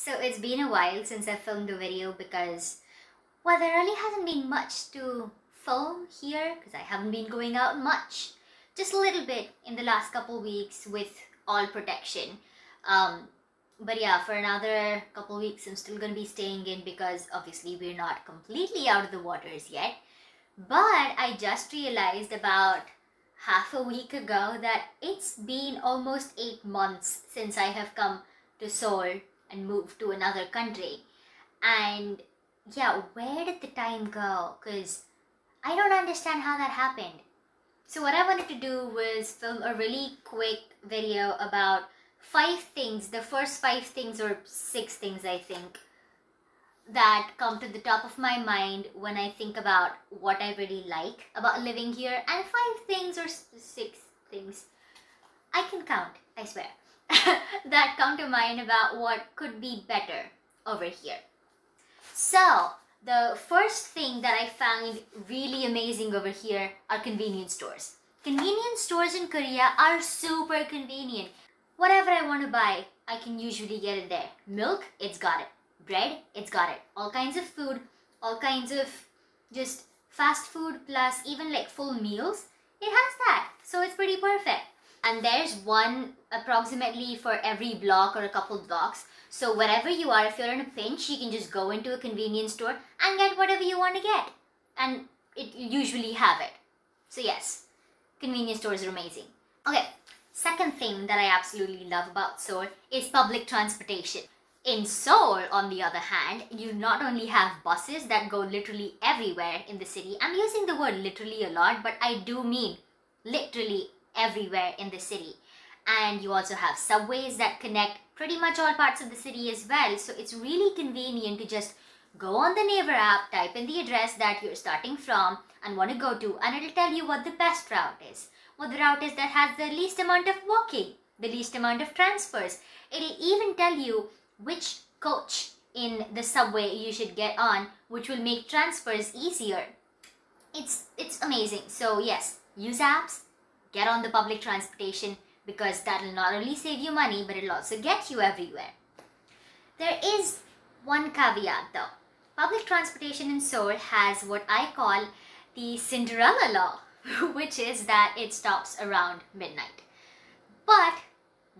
So it's been a while since I filmed a video because, well, there really hasn't been much to film here because I haven't been going out much. Just a little bit in the last couple weeks with all protection. But yeah, for another couple weeks I'm still going to be staying in because obviously we're not completely out of the waters yet. But I just realized about half a week ago that it's been almost 8 months since I have come to Seoul and moved to another country. And yeah, where did the time go? Because I don't understand how that happened. So what I wanted to do was film a really quick video about 5 things, the first 5 things or 6 things I think, that come to the top of my mind when I think about what I really like about living here, and 5 things or 6 things, I can count, I swear, that come to mind about what could be better over here. So, the first thing that I found really amazing over here are convenience stores. Convenience stores in Korea are super convenient. Whatever I want to buy, I can usually get it there. Milk, it's got it. Bread, it's got it. All kinds of food, all kinds of just fast food plus even like full meals, it has that. So it's pretty perfect. And there's one approximately for every block or a couple blocks. So wherever you are, if you're in a pinch, you can just go into a convenience store and get whatever you want to get. And it usually have it. So yes, convenience stores are amazing. Okay, second thing that I absolutely love about Seoul is public transportation. In Seoul, on the other hand, you not only have buses that go literally everywhere in the city. I'm using the word literally a lot, but I do mean literally everywhere in the city. And you also have subways that connect pretty much all parts of the city as well. So it's really convenient to just go on the Neighbor app, type in the address that you're starting from and want to go to, and it'll tell you what the best route is. What the route is that has the least amount of walking, the least amount of transfers. It'll even tell you which coach in the subway you should get on, which will make transfers easier. It's amazing. So yes, use apps, get on the public transportation, because that'll not only save you money, but it'll also get you everywhere. There is one caveat though. Public transportation in Seoul has what I call the Cinderella law, which is that it stops around midnight. But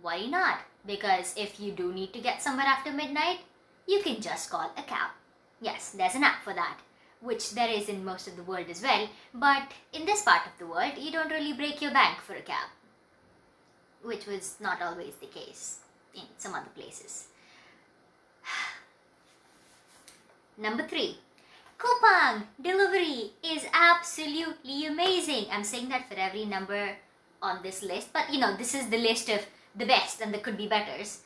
why not? Because if you do need to get somewhere after midnight, you can just call a cab. Yes, there's an app for that, which there is in most of the world as well. But in this part of the world, you don't really break your bank for a cab, which was not always the case in some other places. Number 3, coupon delivery is absolutely amazing. I'm saying that for every number on this list, but you know, this is the list of the best and there could be betters.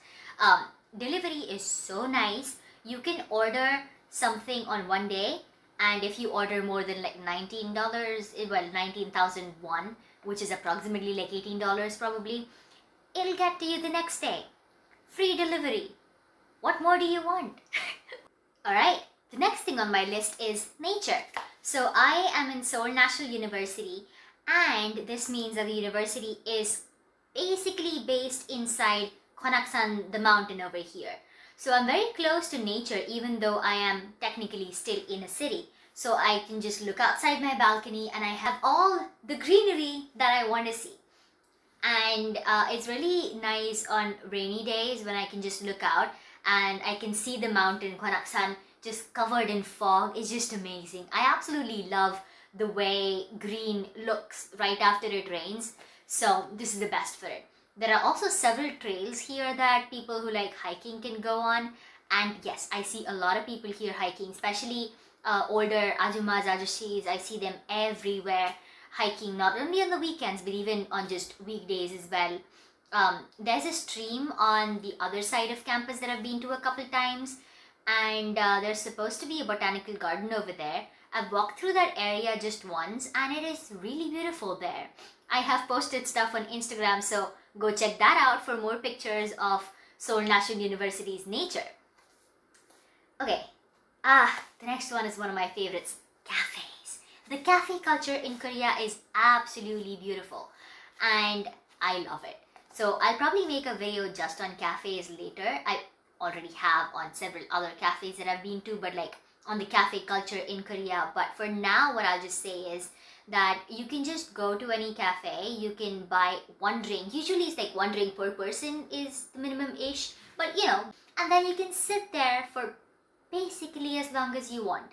Delivery is so nice. You can order something on one day, and if you order more than like $19, well, 19,001, which is approximately like $18 probably, it'll get to you the next day. Free delivery. What more do you want? Alright, the next thing on my list is nature. So I am in Seoul National University, and this means that the university is basically based inside Gyeongsan, the mountain over here. So I'm very close to nature, even though I am technically still in a city. So I can just look outside my balcony and I have all the greenery that I want to see. And it's really nice on rainy days when I can just look out and I can see the mountain Gyeongsan just covered in fog. It's just amazing. I absolutely love the way green looks right after it rains. So this is the best for it. There are also several trails here that people who like hiking can go on. And yes, I see a lot of people here hiking, especially older ajumas, ajushis. I see them everywhere hiking, not only on the weekends, but even on just weekdays as well. There's a stream on the other side of campus that I've been to a couple times. And there's supposed to be a botanical garden over there. I've walked through that area just once and it is really beautiful there. I have posted stuff on Instagram, so go check that out for more pictures of Seoul National University's nature. Okay, the next one is one of my favorites, cafes. The cafe culture in Korea is absolutely beautiful and I love it. So I'll probably make a video just on cafes later. I already have on several other cafes that I've been to, but like on the cafe culture in Korea. But for now, what I'll just say is that you can just go to any cafe, you can buy one drink. Usually it's like one drink per person is the minimum-ish, but you know, and then you can sit there for basically as long as you want.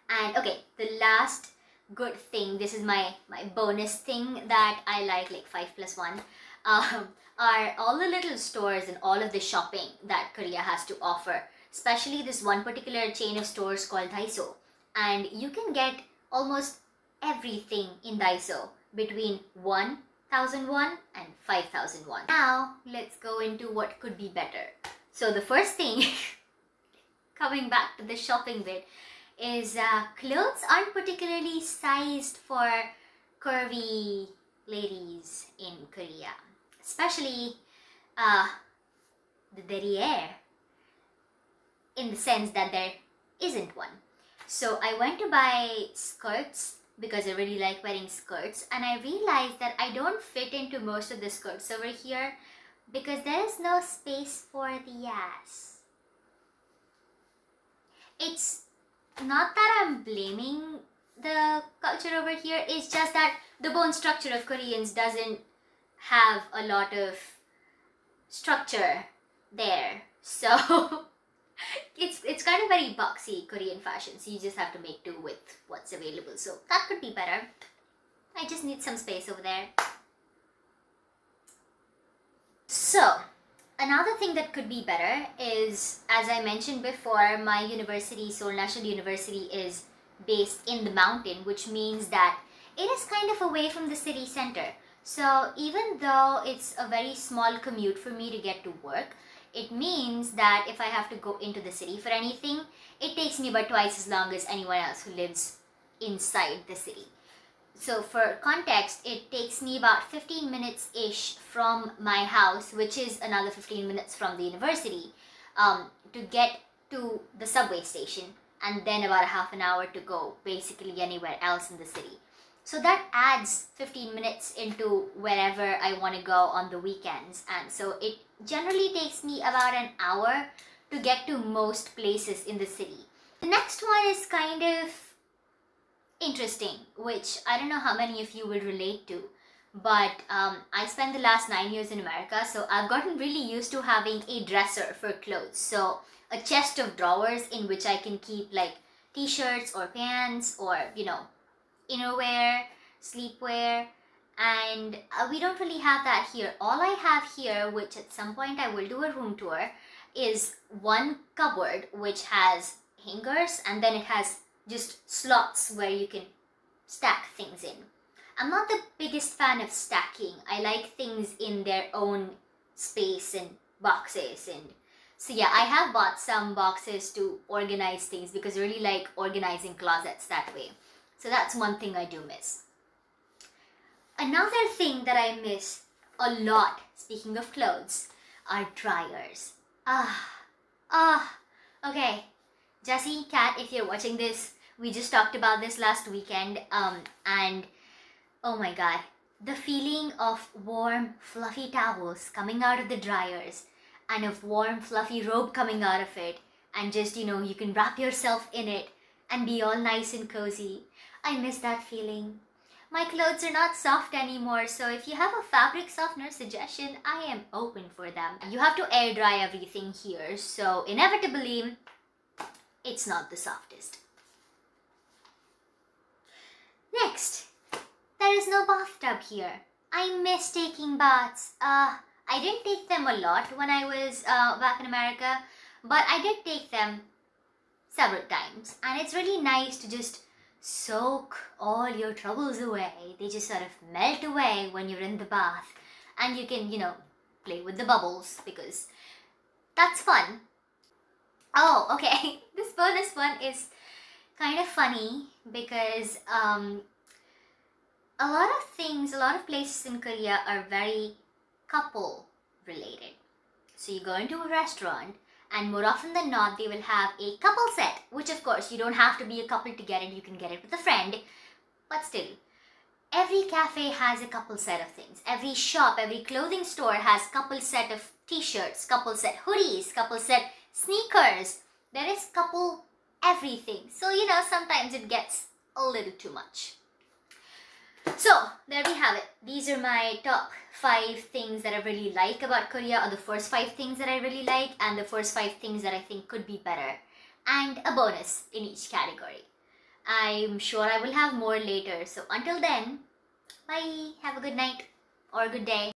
And okay, the last good thing, this is my bonus thing that I like 5+1, are all the little stores and all of the shopping that Korea has to offer, especially this one particular chain of stores called Daiso. And you can get almost everything in Daiso between 1,000 won and 5,000 won. Now, let's go into what could be better. So the first thing, coming back to the shopping bit, is clothes aren't particularly sized for curvy ladies in Korea. Especially the derriere, in the sense that there isn't one. So I went to buy skirts because I really like wearing skirts, and I realized that I don't fit into most of the skirts over here because there is no space for the ass. It's not that I'm blaming the culture over here, it's just that the bone structure of Koreans doesn't have a lot of structure there. So it's kind of very boxy Korean fashion, so you just have to make do with what's available. So that could be better. I just need some space over there. So another thing that could be better is, as I mentioned before, my university, Seoul National University, is based in the mountain, which means that it is kind of away from the city center. So even though it's a very small commute for me to get to work, it means that if I have to go into the city for anything, it takes me about twice as long as anyone else who lives inside the city. So for context, it takes me about 15 minutes-ish from my house, which is another 15 minutes from the university, to get to the subway station, and then about a half an hour to go basically anywhere else in the city. So that adds 15 minutes into wherever I want to go on the weekends, and so it generally takes me about an hour to get to most places in the city. The next one is kind of interesting, which I don't know how many of you will relate to, but I spent the last 9 years in America, so I've gotten really used to having a dresser for clothes. So a chest of drawers in which I can keep like t-shirts or pants or, you know, innerwear, sleepwear, and we don't really have that here. All I have here, which at some point I will do a room tour, is one cupboard which has hangers, and then it has just slots where you can stack things in. I'm not the biggest fan of stacking. I like things in their own space and boxes, and so yeah, I have bought some boxes to organize things because I really like organizing closets that way. So that's one thing I do miss. Another thing that I miss a lot, speaking of clothes, are dryers. Okay. Jessie, Kat, if you're watching this, we just talked about this last weekend, and oh my god, the feeling of warm, fluffy towels coming out of the dryers, and of warm, fluffy robe coming out of it, and just, you know, you can wrap yourself in it and be all nice and cozy. I miss that feeling. My clothes are not soft anymore, so if you have a fabric softener suggestion, I am open for them. You have to air dry everything here, so inevitably, it's not the softest. Next, there is no bathtub here. I miss taking baths. I didn't take them a lot when I was back in America, but I did take them several times, and it's really nice to just soak all your troubles away. They just sort of melt away when you're in the bath, and you can, you know, play with the bubbles because that's fun. Oh, okay. This bonus one is kind of funny because a lot of places in Korea are very couple related. So you go into a restaurant, and more often than not, they will have a couple set, which of course you don't have to be a couple to get it, you can get it with a friend, but still, every cafe has a couple set of things. Every shop, every clothing store has couple set of t-shirts, couple set hoodies, couple set sneakers. There is couple everything. So, you know, sometimes it gets a little too much. So, there we have it. These are my top 5 things that I really like about Korea, or the first 5 things that I really like, and the first 5 things that I think could be better, and a bonus in each category. I'm sure I will have more later. So until then, bye. Have a good night or good day.